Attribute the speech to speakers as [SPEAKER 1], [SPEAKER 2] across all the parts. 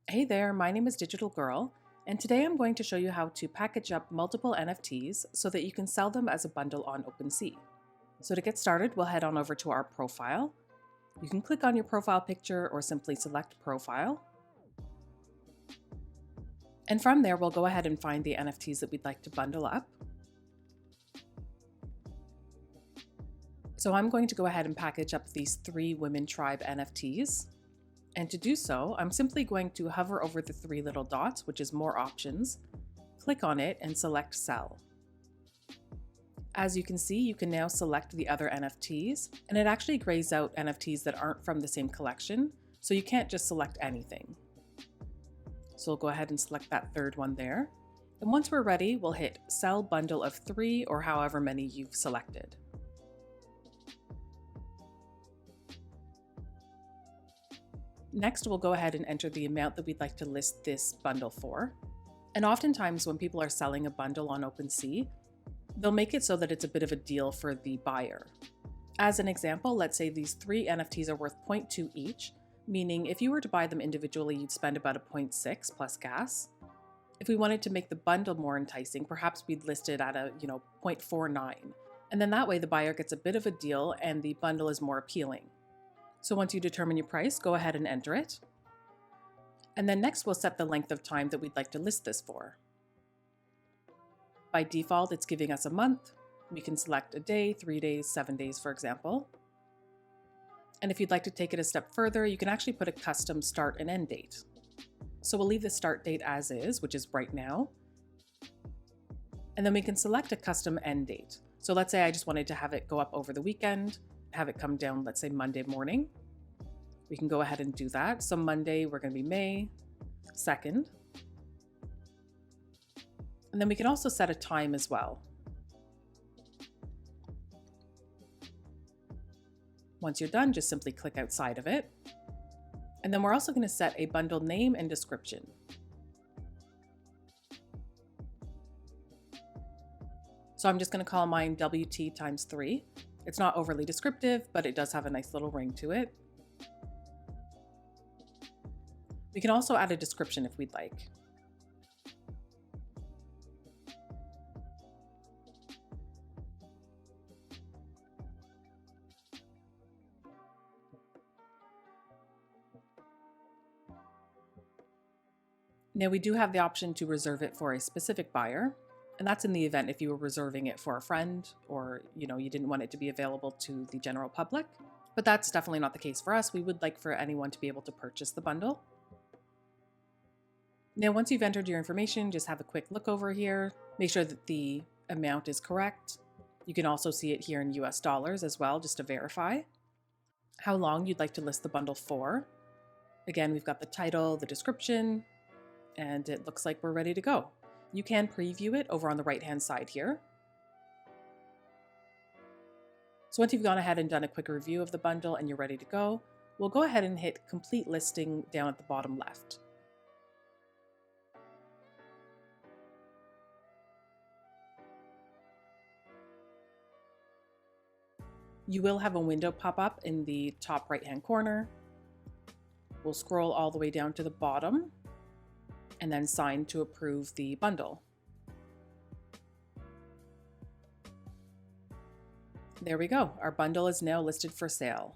[SPEAKER 1] Hey there, my name is DigitalGrl, and today I'm going to show you how to package up multiple NFTs so that you can sell them as a bundle on OpenSea. So to get started, we'll head on over to our profile. You can click on your profile picture or simply select Profile. And from there, we'll go ahead and find the NFTs that we'd like to bundle up. So I'm going to go ahead and package up these 3 Women Tribe NFTs. And to do so, I'm simply going to hover over the 3 little dots, which is More Options, click on it and select Sell. As you can see, you can now select the other NFTs, and it actually grays out NFTs that aren't from the same collection, so you can't just select anything. So we'll go ahead and select that 3rd one there. And once we're ready, we'll hit Sell Bundle of 3 or however many you've selected. Next, we'll go ahead and enter the amount that we'd like to list this bundle for. And oftentimes when people are selling a bundle on OpenSea, they'll make it so that it's a bit of a deal for the buyer. As an example, let's say these 3 NFTs are worth 0.2 each, meaning if you were to buy them individually, you'd spend about a 0.6 plus gas. If we wanted to make the bundle more enticing, perhaps we'd list it at a 0.49. And then that way the buyer gets a bit of a deal and the bundle is more appealing. So once you determine your price, go ahead and enter it. And then next we'll set the length of time that we'd like to list this for. By default, it's giving us a month. We can select a day, 3 days, 7 days, for example. And if you'd like to take it a step further, you can actually put a custom start and end date. So we'll leave the start date as is, which is right now. And then we can select a custom end date. So let's say I just wanted to have it go up over the weekend, have it come down, let's say Monday morning. We can go ahead and do that. So Monday, we're going to be May 2nd. And then we can also set a time as well. Once you're done, just simply click outside of it. And then we're also going to set a bundle name and description. So I'm just going to call mine WT times 3. It's not overly descriptive, but it does have a nice little ring to it. We can also add a description if we'd like. Now we do have the option to reserve it for a specific buyer, and that's in the event if you were reserving it for a friend or you didn't want it to be available to the general public. But that's definitely not the case for us. We would like for anyone to be able to purchase the bundle. Now once you've entered your information, just have a quick look over here. Make sure that the amount is correct. You can also see it here in US dollars as well, just to verify. How long you'd like to list the bundle for. Again, we've got the title, the description, and it looks like we're ready to go. You can preview it over on the right-hand side here. So once you've gone ahead and done a quick review of the bundle and you're ready to go, we'll go ahead and hit Complete Listing down at the bottom left. You will have a window pop up in the top right-hand corner. We'll scroll all the way down to the bottom and then sign to approve the bundle. There we go. Our bundle is now listed for sale.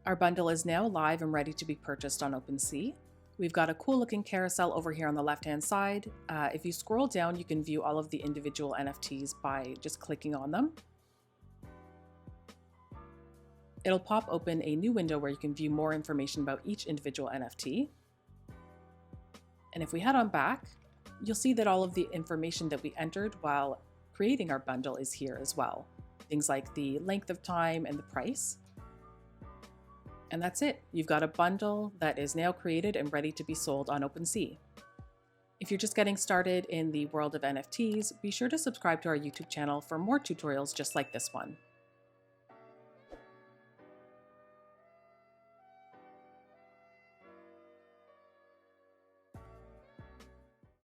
[SPEAKER 1] Our bundle is now live and ready to be purchased on OpenSea. We've got a cool looking carousel over here on the left-hand side. If you scroll down, you can view all of the individual NFTs by just clicking on them. It'll pop open a new window where you can view more information about each individual NFT. And if we head on back, you'll see that all of the information that we entered while creating our bundle is here as well. Things like the length of time and the price. And that's it. You've got a bundle that is now created and ready to be sold on OpenSea. If you're just getting started in the world of NFTs, be sure to subscribe to our YouTube channel for more tutorials just like this one.